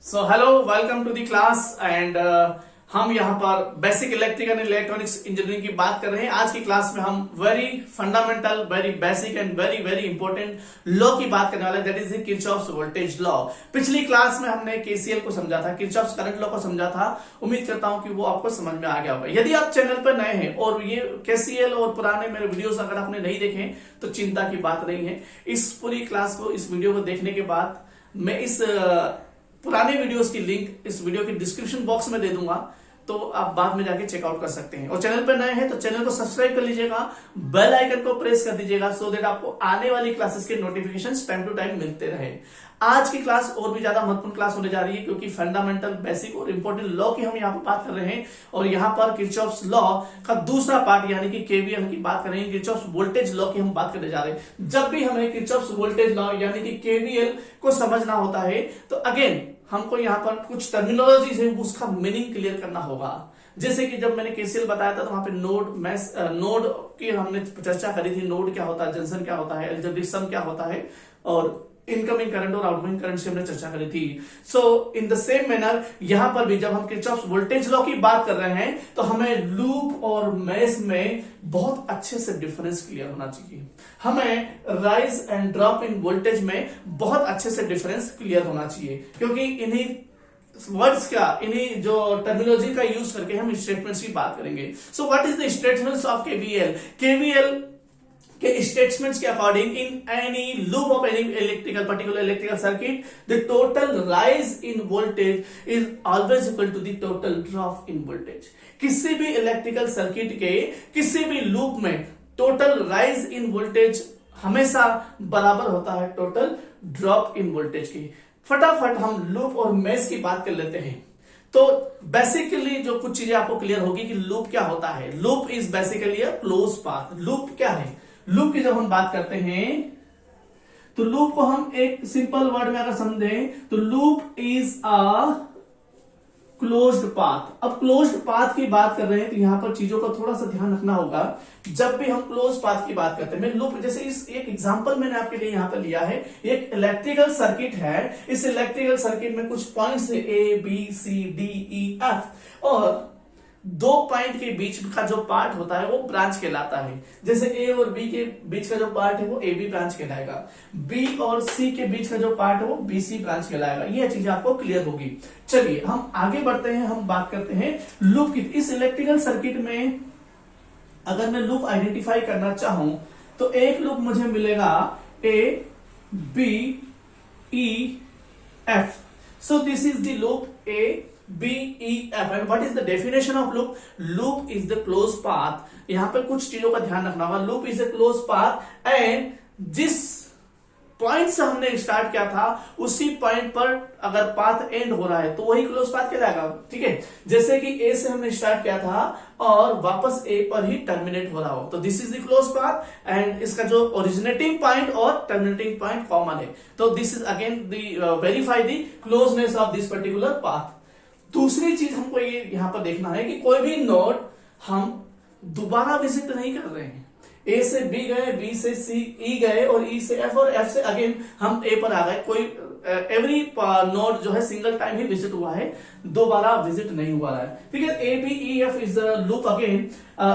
So hello, welcome to the class and हम यहाँ पर basic electrical and electronics engineering की बात कर रहे हैं। आज की क्लास में हम very fundamental, very basic and very very important law की बात करने वाले हैं, that is the Kirchhoff's voltage law. पिछली क्लास में हमने केसीएल को समझा था, किरचॉफ्स करंट लॉ को समझा था। उम्मीद करता हूं कि वो आपको समझ में आ गया होगा। यदि आप चैनल पर नए हैं और ये केसीएल और पुराने मेरे वीडियोस अगर आपने नहीं देखे तो चिंता की बात नहीं है। इस पूरी क्लास को, इस वीडियो को देखने के बाद मैं इस पुराने वीडियोस की लिंक इस वीडियो के डिस्क्रिप्शन बॉक्स में दे दूंगा, तो आप बाद में जाके चेकआउट कर सकते हैं। और चैनल पर नए हैं तो चैनल को सब्सक्राइब कर लीजिएगा, बेल आइकन को प्रेस कर दीजिएगा, सो दैट आपको आने वाली क्लासेस के नोटिफिकेशंस टाइम टू टाइम मिलते रहे। आज की क्लास और भी ज्यादा महत्वपूर्ण क्लास होने जा रही है, क्योंकि फंडामेंटल, बेसिक और इंपॉर्टेंट लॉ की हम यहाँ पर बात कर रहे हैं। और यहाँ पर किरचॉफ्स लॉ का दूसरा पार्ट यानी कि केवीएल की बात कर रहे हैं। किरचॉफ्स वोल्टेज लॉ की हम बात करने जा रहे हैं। जब भी हमें किरचॉफ्स वोल्टेज लॉ यानी कि केवीएल को समझना होता है तो अगेन हमको यहाँ पर कुछ टर्मिनोलॉजी है उसका मीनिंग क्लियर करना होगा। जैसे कि जब मैंने केसीएल बताया था तो वहां पे नोड की हमने चर्चा करी थी। नोड क्या होता है, जंक्शन क्या होता है, अलजेब्रिक सम क्या होता है, और इनकमिंग करंट और आउटगोइंग करंट से हमने चर्चा करी थी। सो इन द सेम मैनर यहां पर भी जब हम किरचॉफ्स वोल्टेज लॉ की बात कर रहे हैं तो हमें लूप और मेश में बहुत अच्छे से डिफरेंस क्लियर होना चाहिए। हमें rise and drop in voltage में बहुत अच्छे से डिफरेंस क्लियर होना चाहिए, क्योंकि इन्हीं वर्ड्स का, इन्हीं जो टर्मिनोलॉजी का यूज करके हम स्टेटमेंट्स की बात करेंगे। So what is the statements of KVL? KVL के स्टेटमेंट्स के according in any loop of any particular electrical circuit the total rise in voltage is always equal to the total drop in voltage. किसी भी electrical circuit के किसी भी loop में total rise in voltage हमेशा बराबर होता है टोटल ड्रॉप इन वोल्टेज की। फटाफट हम लूप और मेश की बात कर लेते हैं। तो बेसिकली जो कुछ चीजें आपको क्लियर होगी कि लूप क्या होता है। Loop is basically a close path. Loop क्या है? लूप की जब हम बात करते हैं तो लूप को हम एक सिंपल वर्ड में अगर समझें तो loop is a closed path. अब क्लोज्ड पाथ की बात कर रहे हैं तो यहां पर चीजों का थोड़ा सा ध्यान रखना होगा। जब भी हम क्लोज पाथ की बात करते हैं, मैं लूप जैसे इस एक एग्जांपल मैंने आपके लिए यहां पर लिया है। एक इलेक्ट्रिकल सर्किट है। इस इलेक्ट्रिकल सर्किट में कुछ पॉइंट्स है A B C D E F, और दो पॉइंट के बीच का जो पार्ट होता है वो ब्रांच कहलाता है। जैसे ए और बी के बीच का जो पार्ट है वो ए बी ब्रांच कहलाएगा, बी और सी के बीच का जो पार्ट है वो बी सी ब्रांच कहलाएगा। ये चीजें आपको क्लियर होगी। चलिए हम आगे बढ़ते हैं, हम बात करते हैं लूप की। इस इलेक्ट्रिकल सर्किट में अगर मैं लूप आइडेंटिफाई करना चाहूं तो एक लूप मुझे मिलेगा A B E F. So this is the loop A B E F and what is the definition of loop? Loop is the closed path. यहां पर कुछ चीजों का ध्यान रखना होगा। Loop is a closed path and जिस point से हमने स्टार्ट किया था उसी पॉइंट पर अगर पाथ एंड हो रहा है तो वही क्लोज पाथ कहलाएगा। ठीक है, जैसे कि ए से हमने स्टार्ट किया था और वापस ए पर ही टर्मिनेट हो रहा हो तो this is the close path and इसका जो ओरिजिनेटिंग पॉइंट और टर्मिनेटिंग पॉइंट कॉमन है। तो this is again the verify the closeness of this particular path. दूसरी चीज हमको ये यहां पर देखना है कि कोई भी नोड हम दोबारा विजिट नहीं कर रहे हैं। ए से बी गए, बी से सी ई गए और ई से एफ, और एफ से अगेन हम ए पर आ गए। कोई एवरी नोड जो है सिंगल टाइम ही विजिट हुआ है, दोबारा विजिट नहीं हुआ है। ठीक है, A B E F is loop again.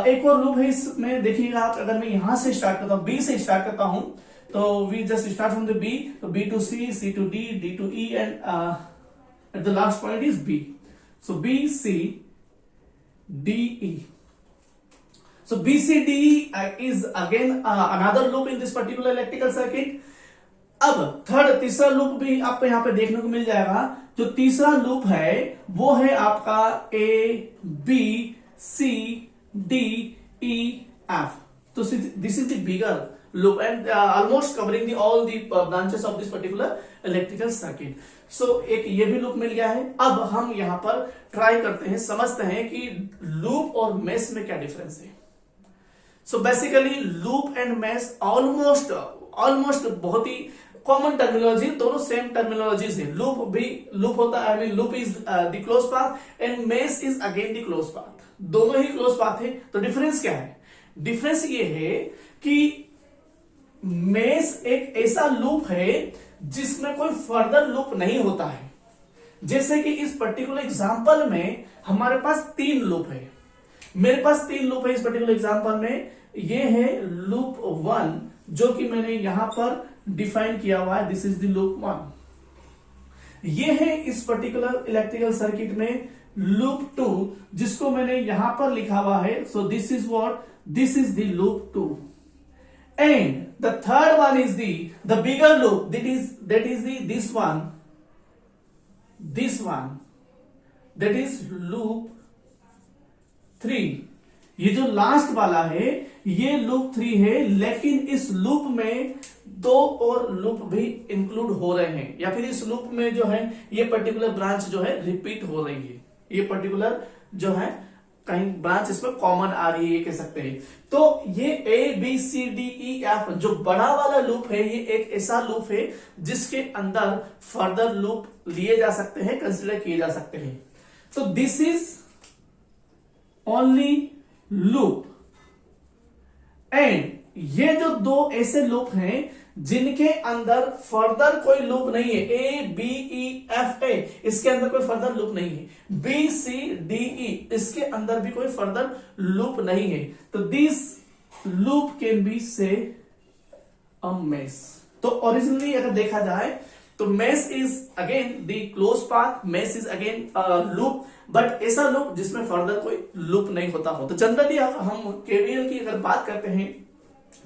एक और लूप है इसमें, देखिएगा आप। अगर मैं यहां से स्टार्ट करता हूं, बी से स्टार्ट करता हूं तो we just start from the B, तो B to C, C to D, D to E and at the last point is B. So B, C, D, E. So B, C, D, E is again another loop in this particular electrical circuit. अब तीसरा loop भी आपको यहां पे देखने को मिल जाएगा। जो तीसरा लूप है वो है आपका A, B, C, D, E, F. तो this is the bigger loop and almost covering all the branches of this particular electrical circuit. So एक ये भी लूप मिल गया है। अब हम यहां पर ट्राई करते हैं, समझते हैं कि लूप और मेश में क्या डिफरेंस है। So basically loop and mesh almost बहुत ही कॉमन टर्मिनोलॉजी, दोनों सेम टर्मिनोलॉजीज है। लूप होता है, loop is the close path and mesh is again the close path. दोनों ही क्लोज पाथ है। तो डिफरेंस क्या है? डिफरेंस ये है कि मेश एक ऐसा लूप है जिसमें कोई फर्दर लूप नहीं होता है। जैसे कि इस पर्टिकुलर एग्जांपल में हमारे पास 3 लूप है, मेरे पास 3 लूप है इस पर्टिकुलर एग्जांपल में। ये है लूप 1 जो कि मैंने यहां पर डिफाइन किया हुआ है, दिस इज द लूप 1। ये है इस पर्टिकुलर इलेक्ट्रिकल सर्किट में लूप 2 जिसको मैंने यहां पर लिखा हुआ है, सो this is what, this is the loop 2। And the third one is the bigger loop, that is this one, that is loop 3। ये जो लास्ट वाला है ये लूप 3 है, लेकिन इस लूप में 2 और लूप भी इंक्लूड हो रहे हैं, या फिर इस लूप में जो है ये पर्टिकुलर ब्रांच जो है रिपीट हो रही है, ये पर्टिकुलर जो है कहीं ब्रांच इसमें कॉमन आ रही है, ये कह सकते हैं। तो ये ABCDEF जो बड़ा वाला लूप है, ये एक ऐसा लूप है जिसके अंदर फर्दर लूप लिए जा सकते हैं, कंसिडर किए जा सकते हैं। तो this is only loop, and ये जो 2 ऐसे लूप हैं जिनके अंदर फर्दर कोई लूप नहीं है, ABEFA इसके अंदर कोई फर्दर लूप नहीं है, BCDE इसके अंदर भी कोई फर्दर लूप नहीं है। तो दिस लूप कैन बी से अ मेश। तो ओरिजिनली अगर देखा जाए तो mesh is again the close path, mesh is again loop, but ऐसा लूप जिसमें फर्दर कोई लूप नहीं होता हो। तो जनरली हम केवीएल की अगर बात करते हैं,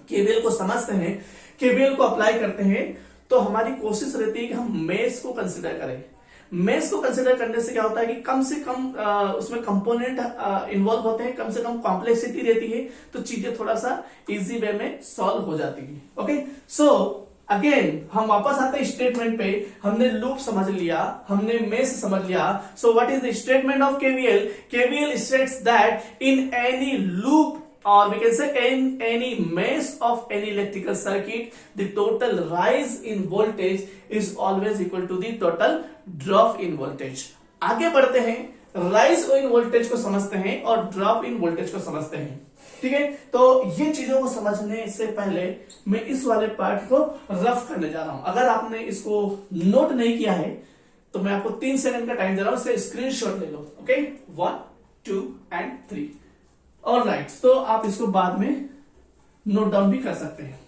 केवीएल को समझते हैं, केवीएल को अप्लाई करते हैं, तो हमारी कोशिश रहती है कि हम मेश को कंसिडर करें। मेश को कंसिडर करने से क्या होता है कि कम से कम उसमें कंपोनेंट इन्वॉल्व होते हैं, कम से कम कॉम्प्लेक्सिटी रहती है, तो चीजें थोड़ा सा इजी वे में सॉल्व हो जाती है। ओके, सो अगेन हम वापस आते हैं स्टेटमेंट पे। हमने लूप समझ लिया, हमने मेश समझ लिया। सो what is the statement of KVL? KVL states that in any loop, or we can say in any mesh of any electrical circuit, the total rise in voltage is always equal to the total drop in voltage। आगे बढ़ते हैं, rise in voltage को समझते हैं और drop in voltage को समझते हैं। ठीक है, तो ये चीजों को समझने से पहले मैं इस वाले पार्ट को रफ करने जा रहा हूं। अगर आपने इसको नोट नहीं किया है तो मैं आपको 3 सेकंड का टाइम दे रहा हूं, इसका स्क्रीनशॉट ले लो। Okay, 1 2 and 3। ऑलराइट, तो आप इसको बाद में नोट डाउन भी कर सकते हैं।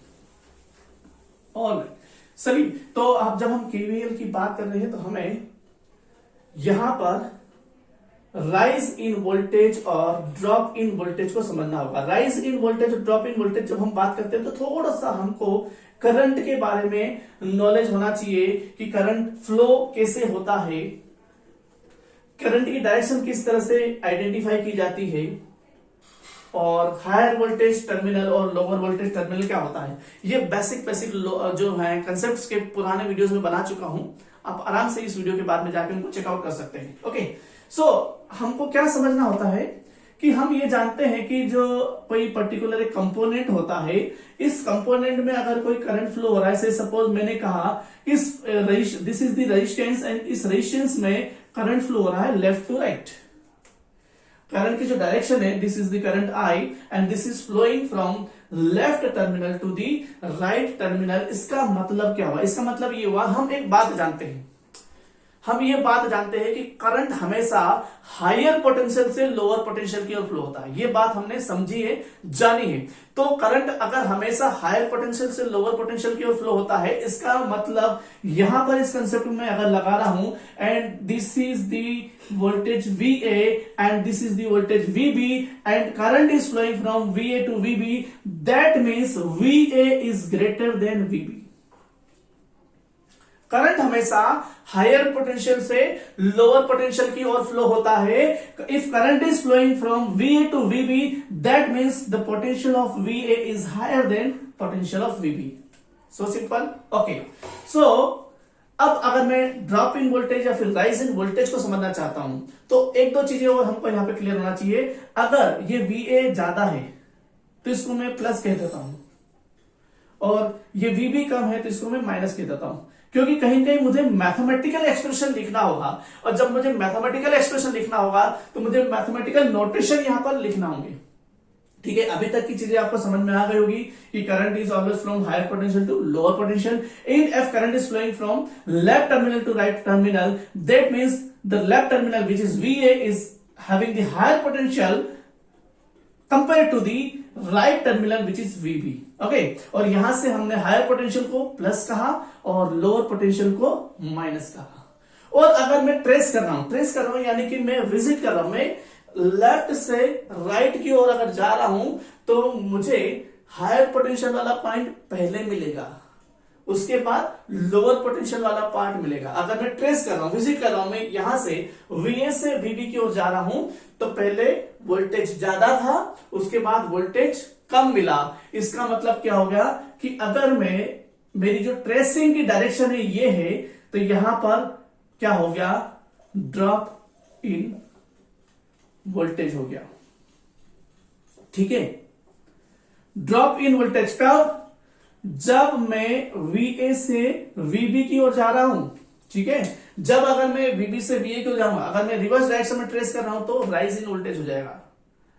ऑलराइट, सही। तो आप जब हम केवीएल की बात कर रहे हैं तो हमें यहां पर राइज इन वोल्टेज और ड्रॉप इन वोल्टेज को समझना होगा। राइज इन वोल्टेज और ड्रॉप इन वोल्टेज जब हम बात करते हैं तो थोड़ा सा हमको करंट के बारे में नॉलेज होना चाहिए कि करंट फ्लो कैसे होता है, करंट की डायरेक्शन किस तरह से आइडेंटिफाई की जाती है, और हायर वोल्टेज टर्मिनल और लोअर वोल्टेज टर्मिनल क्या होता है। ये बेसिक जो है कंसेप्ट्स के पुराने वीडियोस में बना चुका हूं, आप आराम से इस वीडियो के बाद में जाकर उनको चेकआउट कर सकते हैं। ओके, सो हमको क्या समझना होता है कि हम ये जानते हैं कि जो कोई पर्टिकुलर एक कंपोनेंट होता है, इस कंपोनेंट में अगर कोई करंट फ्लो हो रहा है, सपोज मैंने कहा this is the resistance, and इस रेजिस्टेंस में करंट फ्लो हो रहा है लेफ्ट टू राइट। करंट की जो डायरेक्शन है, this is the current I and this is flowing from left terminal to the right terminal. इसका मतलब क्या हुआ? इसका मतलब ये हुआ, हम एक बात जानते हैं, हम ये बात जानते हैं कि करंट हमेशा हायर पोटेंशियल से लोअर पोटेंशियल की ओर फ्लो होता है। ये बात हमने समझी है, जानी है। तो करंट अगर हमेशा हायर पोटेंशियल से लोअर पोटेंशियल की ओर फ्लो होता है, इसका मतलब यहां पर इस कंसेप्ट में अगर लगा रहा हूं, and this is the voltage VA and this is the voltage VB and current is flowing from VA to VB, that means VA is greater than VB। Current हमेशा हायर पोटेंशियल से lower potential की ओर flow होता है। If current is flowing from VA to VB, that means the potential of VA is higher than potential of VB। So simple. Okay, so अब अगर मैं drop in voltage या फिर राइज इन वोल्टेज को समझना चाहता हूं तो एक दो चीजें और हमको यहां पे क्लियर होना चाहिए। अगर ये VA ज्यादा है तो इसको मैं प्लस कह देता हूं, और ये VB कम है तो इसको मैं माइनस कह देता हूं, क्योंकि कहीं कहीं मुझे मैथमेटिकल एक्सप्रेशन लिखना होगा, और जब मुझे मैथमेटिकल एक्सप्रेशन लिखना होगा तो मुझे मैथमेटिकल नोटेशन यहां पर लिखना होंगे। ठीक है, अभी तक की चीजें आपको समझ में आ गई होगी कि current is always from higher potential to lower potential. In F current is flowing from left terminal to right terminal. That means the left terminal which is VA is having the higher potential compare to the right terminal which is VB. Okay, और यहां से हमने higher potential को plus कहा और lower potential को minus कहा. और अगर मैं ट्रेस कर रहा हूं यानी कि मैं विजिट कर रहा हूं, मैं लेफ्ट से राइट की ओर अगर जा रहा हूं तो मुझे हायर पोटेंशियल वाला पॉइंट पहले मिलेगा, उसके बाद लोअर पोटेंशियल वाला पार्ट मिलेगा. अगर मैं ट्रेस कर रहा हूं, विजिट कर रहा हूं, मैं यहां से VA से VB की ओर जा रहा हूं तो पहले वोल्टेज ज्यादा था, उसके बाद वोल्टेज कम मिला. इसका मतलब क्या हो गया कि अगर मैं मेरी जो ट्रेसिंग की डायरेक्शन है ये है तो यहां पर क्या हो गया, ड्रॉप इन वोल्टेज हो गया. ठीक है, ड्रॉप इन वोल्टेज कब, जब मैं VA से VB की ओर जा रहा हूं. ठीक है, जब अगर मैं VB से VA की ओर जाऊंगा, अगर मैं रिवर्स डायरेक्शन में ट्रेस कर रहा हूं तो राइज इन वोल्टेज हो जाएगा.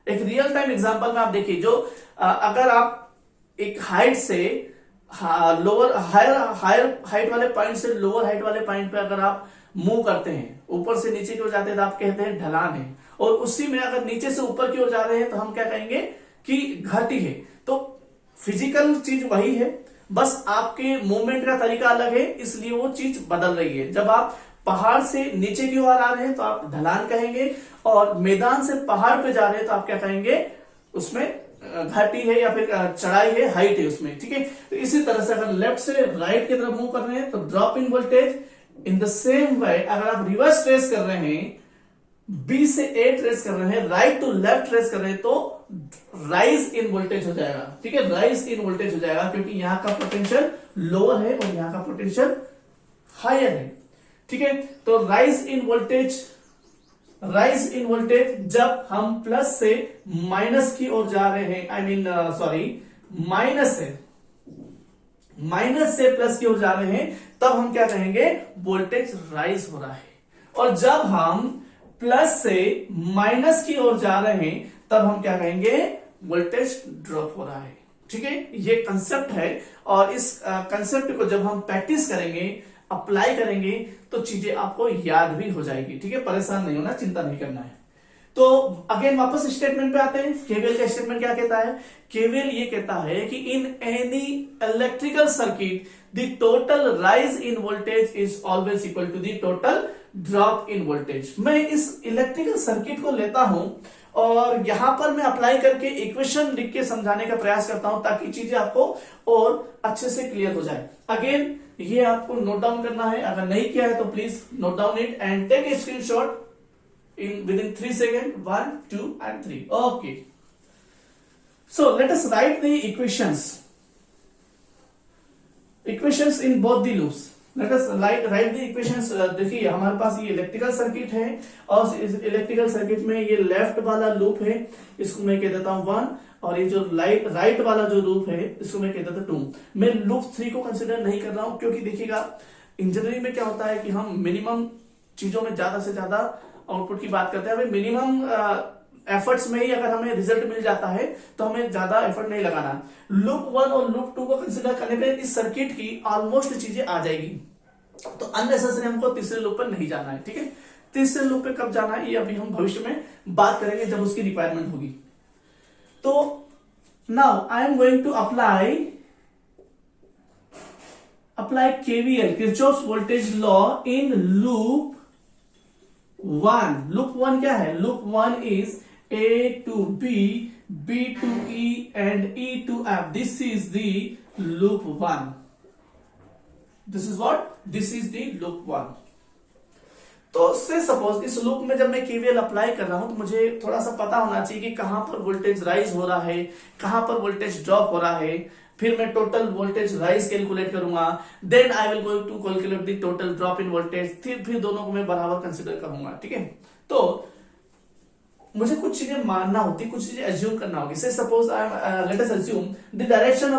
एक रियल टाइम एग्जांपल में आप देखिए, जो अगर आप एक हाइट से लोअर हायर हाइट वाले पॉइंट से लोअर हाइट वाले पॉइंट पे अगर आप मूव करते हैं, ऊपर से नीचे की ओर जाते हैं तो आप कहते हैं ढलान है. और उसी में अगर नीचे से ऊपर की ओर जा रहे हैं तो हम क्या कहेंगे कि घाटी है. तो फिजिकल चीज वही है, बस आपके मूवमेंट का तरीका अलग है, इसलिए वो चीज बदल रही है. जब आप पहाड़ से नीचे की ओर आ रहे हैं तो आप ढलान कहेंगे, और मैदान से पहाड़ पे जा रहे हैं तो आप क्या कहेंगे, उसमें घाटी है या फिर चढ़ाई है, हाइट है उसमें. ठीक है, तो इसी तरह से अगर लेफ्ट से राइट की तरफ मूव कर रहे हैं तो drop in voltage. In the same way अगर आप रिवर्स ट्रेस कर रहे हैं, B से A ट्रेस कर रहे हैं, राइट टू लेफ्ट ट्रेस कर रहे हैं तो राइज इन वोल्टेज हो जाएगा. ठीक है, राइज इन वोल्टेज हो जाएगा क्योंकि यहां का पोटेंशियल लोअर है और यहां का पोटेंशियल हायर है. ठीक है, तो राइज इन वोल्टेज जब हम प्लस से माइनस की ओर जा रहे हैं, माइनस से प्लस की ओर जा रहे हैं, तब हम क्या कहेंगे, वोल्टेज राइज हो रहा है. और जब हम प्लस से माइनस की ओर जा रहे हैं तब हम क्या कहेंगे, वोल्टेज ड्रॉप हो रहा है. ठीक है, ये कंसेप्ट है, और इस कंसेप्ट को जब हम प्रैक्टिस करेंगे, अप्लाई करेंगे तो चीजें आपको याद भी हो जाएगी. ठीक है, परेशान नहीं होना, चिंता नहीं करना है. तो अगेन वापस स्टेटमेंट पे आते हैं. केवीएल का स्टेटमेंट क्या कहता है, केवीएल ये कहता है कि in any electrical circuit the total rise in voltage is always equal to the total drop in voltage. मैं इस इलेक्ट्रिकल सर्किट को लेता हूं और यहां पर मैं अप्लाई करके इक्वेशन लिख के समझाने का प्रयास करता हूं ताकि चीजें आपको और अच्छे से क्लियर हो जाए. अगेन ये आपको नोट डाउन करना है, अगर नहीं किया है तो please note down it and take a screenshot within 3 seconds. 1, 2 and 3. Okay, so let us write the equations in both the loops. Let us write the equations. देखिए हमारे पास ये इलेक्ट्रिकल सर्किट है और इस इलेक्ट्रिकल सर्किट में ये left वाला loop है, इसको मैं कह देता हूं 1, और ये जो राइट वाला जो लूप है इसको मैं कह देता हूं 2. मैं लूप 3 को कंसिडर नहीं कर रहा हूं क्योंकि देखिएगा इंजीनियरिंग में क्या होता है कि हम मिनिमम चीजों में ज्यादा से ज्यादा आउटपुट की बात करते हैं. हमें मिनिमम एफर्ट्स में ही अगर हमें रिजल्ट मिल जाता है तो हमें ज्यादा एफर्ट नहीं लगाना. लूप 1 और लूप 2 को कंसिडर करने पे इस सर्किट की ऑलमोस्ट चीजें आ जाएगी, तो अननेसेसरी हमको तीसरे लूप पर नहीं जाना है. ठीक है, तीसरे लूप पे कब जाना है ये अभी हम भविष्य में बात करेंगे जब उसकी रिक्वायरमेंट होगी. तो now I am going to apply KVL, Kirchhoff's voltage law, in loop 1. Loop 1 क्या है, loop 1 is A to B, B to E and E to F. This is the loop 1. This is what? This is the loop 1. तो से suppose इस loop में जब मैं KVL apply कर रहा हूं तो मुझे थोड़ा सा पता होना चाहिए कि कहां पर वोल्टेज राइज हो रहा है, कहां पर वोल्टेज ड्रॉप हो रहा है. फिर मैं टोटल वोल्टेज राइज कैलकुलेट करूंगा, then I will go to calculate the total drop in voltage. फिर दोनों को मैं बराबर कंसिडर करूंगा. ठीक है, तो मुझे कुछ चीजें मानना होती, कुछ चीजें एज्यूम करना होगी. So suppose let us assume the direction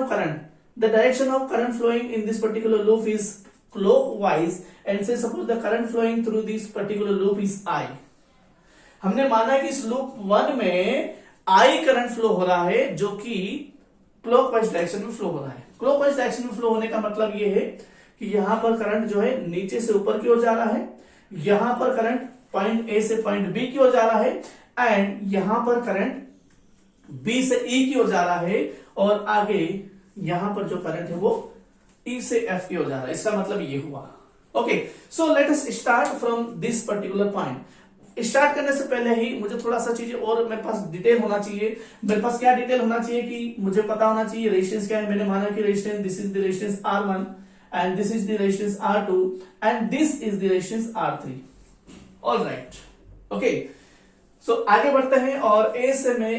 of current flowing in this particular loop is clockwise, and say suppose the current flowing through this particular loop is I. हमने माना कि इस लूप 1 में आई करंट फ्लो हो रहा है जो कि क्लॉकवाइज डायरेक्शन में फ्लो हो रहा है। क्लॉकवाइज डायरेक्शन में फ्लो होने का मतलब ये है कि यहां पर करंट जो है नीचे से ऊपर की ओर जा रहा है, यहां पर करंट पॉइंट ए से पॉइंट बी की ओर जा रहा है, एंड यहां पर करंट बी से ई की ओर जा रहा है, और आगे यहां पर जो करंट है वो ई से एफ की ओर जा रहा है। इसका मतलब ये हुआ। Okay, so let us start from this particular point. Start करने से पहले ही मुझे थोड़ा सा चीजें और मेरे पास डिटेल होना चाहिए। मेरे पास क्या डिटेल होना चाहिए कि मुझे पता होना चाहिए रेजिस्टेंस क्या है। मैंने माना कि resistance, this is the resistance R1 and this is the resistance R2 and this is the resistance R3। All right, okay, so आगे बढ़ते हैं और ए से मैं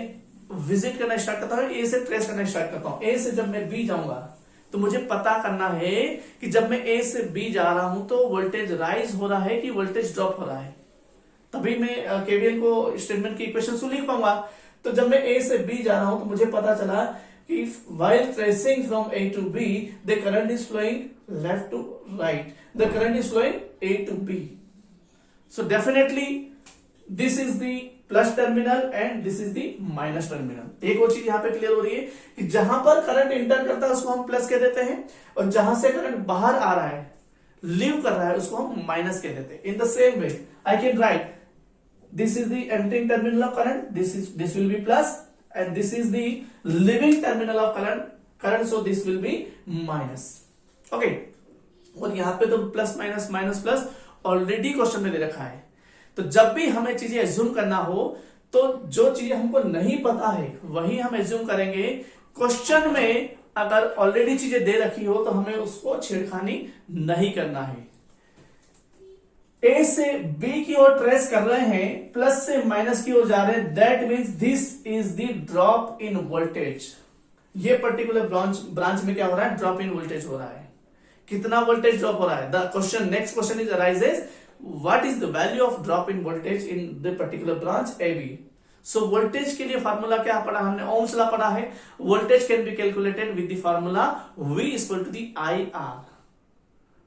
विजिट करना स्टार्ट करता हूं, ए से ट्रेस करना स्टार्ट करता हूं। ए से जब मैं बी जाऊंगा तो मुझे पता करना है कि जब मैं ए से बी जा रहा हूं तो वोल्टेज राइज हो रहा है कि वोल्टेज ड्रॉप हो रहा है, तभी मैं केवीएल को स्टेटमेंट की इक्वेशन को लिख पाऊंगा। तो जब मैं ए से बी जा रहा हूं तो मुझे पता चला कि while tracing from A to B, the current is flowing left to right. The current is flowing A to B. So definitely this is the plus terminal and this is the minus terminal. एक और चीज यहाँ पे clear हो रही है कि जहां पर करंट एंटर करता है उसको हम प्लस कह देते हैं, और जहां से करंट बाहर आ रहा है, लीव कर रहा है, उसको हम माइनस कह देते हैं। In the same way I can write this is the entering terminal of current, this will be plus, and this is the leaving terminal of current, so this will be minus. Okay, और यहां पे तो plus minus minus plus already question में दे रखा है। तो जब भी हमें चीजें एज्यूम करना हो तो जो चीजें हमको नहीं पता है वही हम एज्यूम करेंगे। क्वेश्चन में अगर ऑलरेडी चीजें दे रखी हो तो हमें उसको छेड़खानी नहीं करना है। ए से बी की ओर ट्रेस कर रहे हैं, प्लस से माइनस की ओर जा रहे हैं, that means this is the drop in voltage. ये पर्टिकुलर ब्रांच में क्या हो रहा है, ड्रॉप इन वोल्टेज हो रहा है। कितना वोल्टेज ड्रॉप हो रहा है? The question, next question is arises, what is the value of drop in voltage in the particular branch A B. So voltage के लिए फार्मूला क्या पढ़ा हमने? ओम्स लॉ पढ़ा है। Voltage can be calculated with the formula V equal to the IR.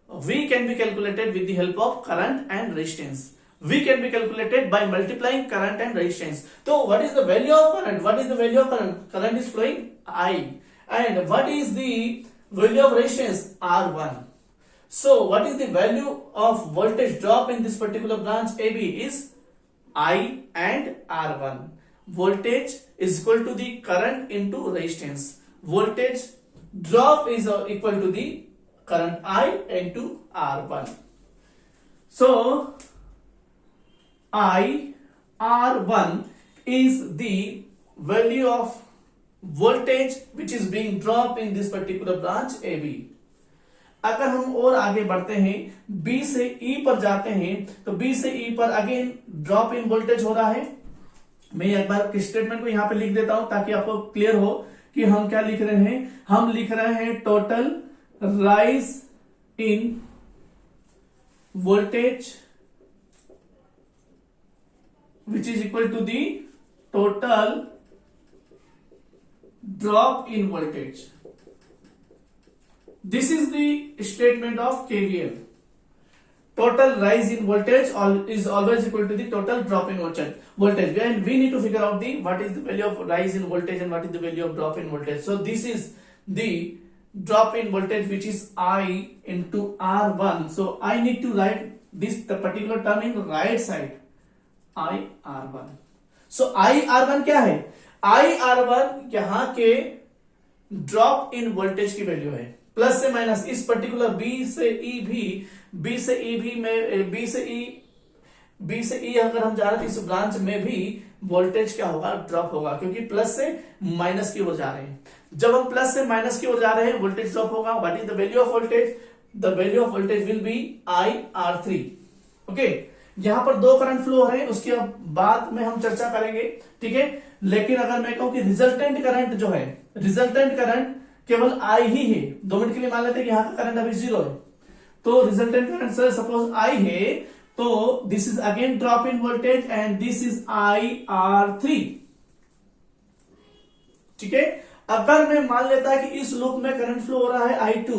V can be calculated with the help of current and resistance. V can be calculated by multiplying current and resistance. So what is the value of current? What is the value of current? Current is flowing I. And what is the value of resistance? R1. So what is the value of voltage drop in this particular branch AB is I and R1. Voltage is equal to the current into resistance. Voltage drop is equal to the current I into R1. So I R1 is the value of voltage which is being dropped in this particular branch AB. अगर हम और आगे बढ़ते हैं, B से E पर जाते हैं, तो B से E पर अगेन ड्रॉप इन वोल्टेज हो रहा है। मैं एक बार स्टेटमेंट को यहां पे लिख देता हूं ताकि आपको क्लियर हो कि हम क्या लिख रहे हैं। हम लिख रहे हैं total rise in voltage which is equal to the total drop in voltage. This is the statement of KVL. Total rise in voltage is always equal to the total drop in voltage. And we need to figure out what is the value of rise in voltage and what is the value of drop in voltage. So this is the drop in voltage which is I into R1. So I need to write the particular term in right side, I R1. So I R1 क्या है? I R1 यहाँ के drop in voltage की value है, plus से minus. इस particular B से E भी, B से E भी में B से E अगर हम जा रहे थे इस ब्रांच में भी वोल्टेज क्या होगा, ड्रॉप होगा, क्योंकि प्लस से माइनस की ओर जा रहे हैं। जब हम प्लस से माइनस की ओर जा रहे हैं वोल्टेज ड्रॉप होगा। What is the value of voltage? The value of voltage will be IR3. Okay, यहां पर दो करंट फ्लो हो रहे हैं, उसके बाद में हम चर्चा करेंगे, ठीक है। लेकिन अगर मैं कहूं कि रिजल्टेंट करंट जो है, रिजल्टेंट करंट केवल I ही है, 2 मिनट के लिए मान लेते हैं कि यहां का करंट अभी 0 है, तो resultant current sir suppose I है, तो this is again drop in voltage and this is IR3, ठीक है। अगर मैं मान लेता कि इस लूप में करंट फ्लो हो रहा है I2,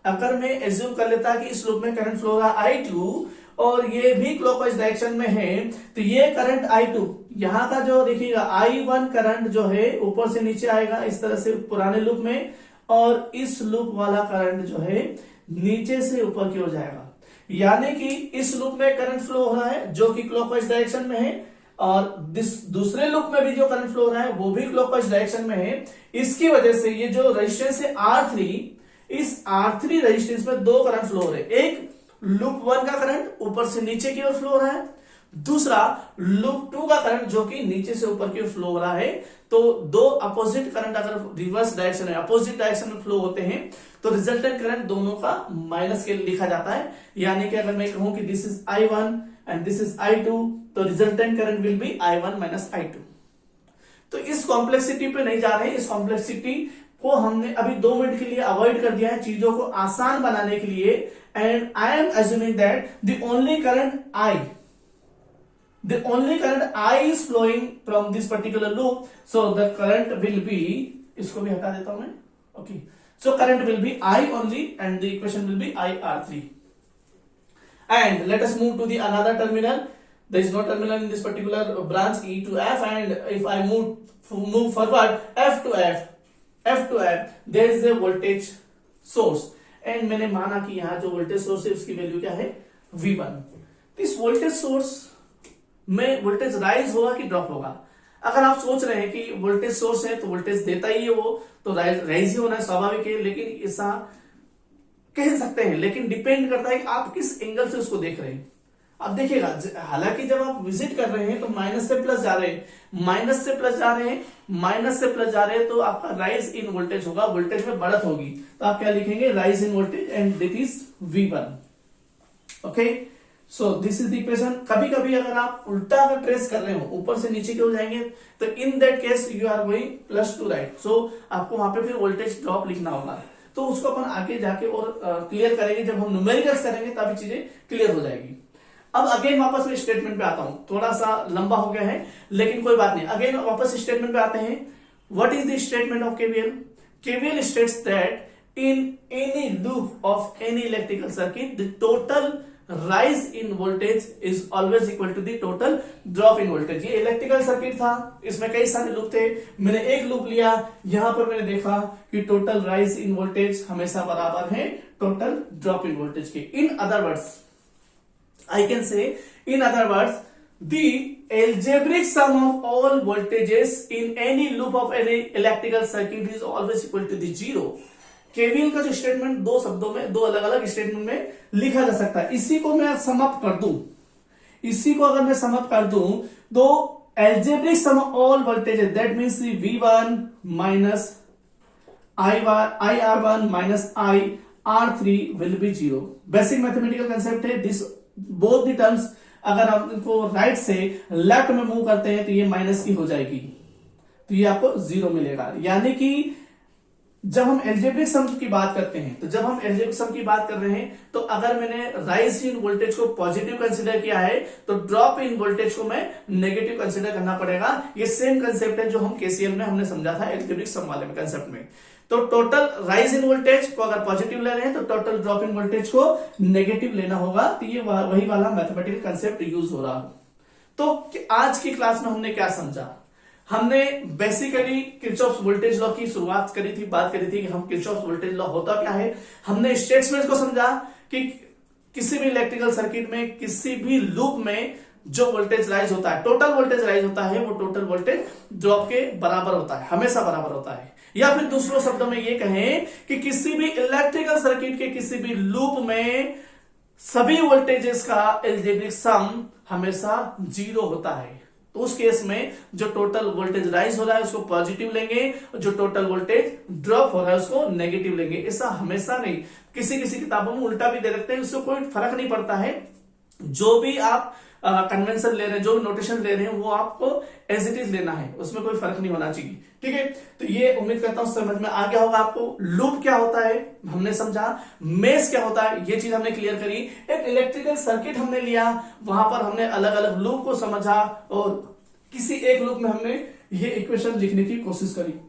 अगर मैं एज्यूम कर लेता कि इस लूप में करंट फ्लो हो रहा है I2 और ये भी क्लॉकवाइज डायरेक्शन में है, तो ये करंट I2 यहाँ का जो देखिएगा I1 करंट जो है ऊपर से नीचे आएगा इस तरह से पुराने लूप में, और इस लूप वाला करंट जो है नीचे से ऊपर की ओर जाएगा। यानी कि इस लूप में करंट फ्लो हो रहा है जो कि क्लॉकवाइज डायरेक्शन में है, और दूसरे लूप में भी जो करंट फ्लो हो रहा है वो भी क्लॉकवाइज डायरेक्शन में है। इसकी वजह से ये जो रेजिस्टेंस है R3, इस R3 रेजिस्टेंस में दो करंट फ्लो हो रहे हैं। एक लूप 1 का करंट ऊपर से नीचे की ओर फ्लो हो रहा है, दूसरा लूप 2 का करंट जो कि नीचे से ऊपर की ओर फ्लो हो रहा है। तो दो अपोजिट करंट अगर रिवर्स डायरेक्शन में अपोजिट डायरेक्शन में फ्लो होते हैं तो रिजल्टेंट करंट दोनों का माइनस के लिखा जाता है। यानी कि अगर मैं कहूं कि this is I1 and this is I2, तो resultant current will be I1 minus I2। तो इस कॉम्प्लेक्सिटी पे नहीं जा रहे हैं, इस कॉम्प्लेक्सिटी को हमने अभी 2 मिनट के लिए अवॉइड कर दिया है चीजों को आसान बनाने के लिए। And I am assuming that the only current I is flowing from this particular loop, so the current will be, इसको भी हटा देता हूं मैं, okay, so current will be I only and the equation will be IR3। And let us move to the another terminal. There is no terminal in this particular branch E to F, and if I move forward F to F, there is a voltage source, and मैंने माना कि यहाँ जो voltage source है उसकी value क्या है V1। तो इस वोल्टेज सोर्स में वोल्टेज राइज होगा कि ड्रॉप होगा। अगर आप सोच रहे हैं कि वोल्टेज सोर्स है तो वोल्टेज देता ही है वो, तो राइज ही होना है, स्वाभाविक है, लेकिन ऐसा कह सकते हैं, लेकिन डिपेंड करता है कि आप किस एंगल से उसको देख रहे हैं। अब देखिएगा, हालांकि जब आप विजिट कर रहे हैं तो माइनस से प्लस जा रहे हैं, माइनस से प्लस जा रहे हैं, माइनस से प्लस जा रहे हैं, तो आपका राइज इन वोल्टेज होगा, वोल्टेज में बढ़त होगी। तो आप क्या लिखेंगे, rise in voltage and that is V1। Okay, so this is the equation. कभी कभी अगर आप उल्टा अगर ट्रेस कर रहे हो, ऊपर से नीचे की ओर जाएंगे, तो in that case you are going plus to right, so आपको वहां पे फिर वोल्टेज ड्रॉप लिखना होगा। तो उसको अपन आगे जाके और क्लियर करेंगे, जब हम न्यूमेरिकल्स करेंगे तभी चीजें क्लियर हो जाएगी। अब अगेन वापस मैं स्टेटमेंट पे आता हूं, थोड़ा सा लंबा हो गया है लेकिन कोई बात नहीं। अगेन वापस स्टेटमेंट पे आते हैं। What is the statement of KVL? KVL states that in any loop of any electrical circuit the total rise in voltage is always equal to the total drop in voltage. ये electrical circuit था, इसमें कई सारे loop थे, मैंने एक loop लिया, यहां पर मैंने देखा कि टोटल राइज इन वोल्टेज हमेशा बराबर है टोटल ड्रॉप इन वोल्टेज के। In other words I can say, in other words, the algebraic sum of all voltages in any loop of any electrical circuit is always equal to the zero। KVL का जो statement दो शब्दों में, दो अलग अलग statement में लिखा जा सकता है। इसी को मैं समाप्त कर दूं, इसी को अगर मैं समाप्त कर दूं तो algebraic sum of all voltages, that means V1 minus IR1 minus IR3 will be 0। Basic mathematical concept है दिस। बोथ द टर्म्स अगर आप इनको राइट से लेफ्ट में मूव करते हैं तो ये माइनस की हो जाएगी, तो ये आपको 0 मिलेगा। यानी कि जब हम एल्जेब्रिक सम की बात करते हैं, तो जब हम एल्जेब्रिक सम की बात कर रहे हैं, तो अगर मैंने राइज इन वोल्टेज को पॉजिटिव कंसीडर किया है तो ड्रॉप इन वोल्टेज को मैं नेगेटिव कंसीडर करना पड़ेगा। ये सेम कंसेप्ट है जो हम केसीएल में हमने समझा था एल्जेब्रिक सम वाले में कंसेप्ट में। तो टोटल राइज इन वोल्टेज को अगर पॉजिटिव ले रहे हैं तो टोटल ड्रॉप इन वोल्टेज को नेगेटिव लेना होगा। तो ये वही वाला मैथमेटिकल कंसेप्ट यूज हो रहा है। तो आज की क्लास में हमने क्या समझा? हमने बेसिकली किरचॉफ्स वोल्टेज लॉ की शुरुआत करी थी, बात करी थी कि हम किरचॉफ्स वोल्टेज लॉ होता क्या है। हमने स्टेटमेंट्स को समझा कि किसी भी इलेक्ट्रिकल सर्किट में किसी भी लूप में जो वोल्टेज राइज होता है, टोटल वोल्टेज राइज होता है, वो टोटल वोल्टेज ड्रॉप के बराबर होता है, हमेशा बराबर होता है। या फिर दूसरों शब्दों में ये कहें कि किसी भी इलेक्ट्रिकल सर्किट के किसी भी लूप में सभी वोल्टेजेस का एल्जेब्रिक सम हमेशा 0 होता है। तो उस केस में जो टोटल वोल्टेज राइज हो रहा है उसको पॉजिटिव लेंगे, जो टोटल वोल्टेज ड्रॉप हो रहा है उसको नेगेटिव लेंगे। ऐसा हमेशा नहीं, किसी किसी किताबों में उल्टा भी दे रखते हैं, उससे कोई फर्क नहीं पड़ता है। जो भी आप कन्वेंशन ले रहे हैं, जो भी नोटेशन ले रहे हैं, वो आपको एज इट इज लेना है, उसमें कोई फर्क नहीं होना चाहिए। ठीक है, तो ये उम्मीद करता हूं समझ में आ गया होगा आपको। लूप क्या होता है हमने समझा, मेश क्या होता है ये चीज हमने क्लियर करी। एक इलेक्ट्रिकल सर्किट हमने लिया, वहां पर हमने अलग अलग लूप को समझा और किसी एक लूप में हमने ये इक्वेशन लिखने की कोशिश करी।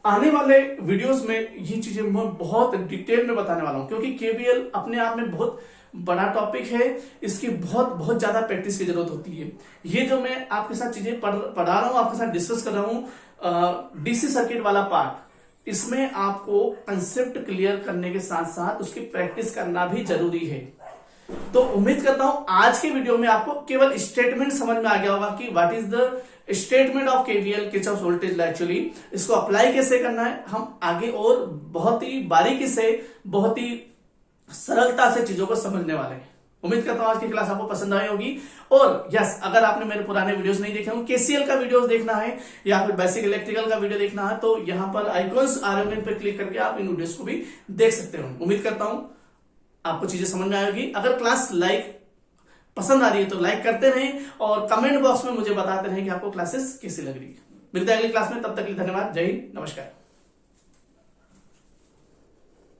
आने वाले वीडियोस में ये चीजें मैं बहुत डिटेल में बताने वाला हूं, क्योंकि केवीएल अपने आप में बहुत बड़ा टॉपिक है, इसकी बहुत बहुत ज्यादा प्रैक्टिस की जरूरत होती है। ये जो मैं आपके साथ चीजें पढ़ा रहा हूं, आपके साथ डिस्कस कर रहा हूं, डीसी सर्किट वाला पार्ट, इसमें आपको कंसेप्ट क्लियर करने के साथ साथ उसकी प्रैक्टिस करना भी जरूरी है। तो उम्मीद करता हूं आज के वीडियो में आपको केवल स्टेटमेंट समझ में आ गया होगा कि what is the statement of KVL, Kirchhoff voltage law, actually इसको अप्लाई कैसे करना है हम आगे और बहुत ही बारीकी से, बहुत ही सरलता से चीजों को समझने वाले हैं। उम्मीद करता हूं आज की क्लास आपको पसंद आई होगी। और यस, अगर आपने मेरे पुराने वीडियोस नहीं देखे हो, केसीएल का वीडियोस देखना है या फिर बेसिक इलेक्ट्रिकल का वीडियो देखना है, तो यहां पर आइकॉन्स आ रहे हैं, पे क्लिक करके आप इन वीडियोस को भी देख सकते हो। उम्मीद करता हूं आपको चीजें समझ में आएगी। अगर क्लास पसंद आ रही है तो लाइक करते रहें और कमेंट बॉक्स में मुझे बताते रहें कि आपको क्लासेस कैसी लग रही है। मिलते हैं अगली क्लास में, तब तक के लिए धन्यवाद। जय हिंद, नमस्कार।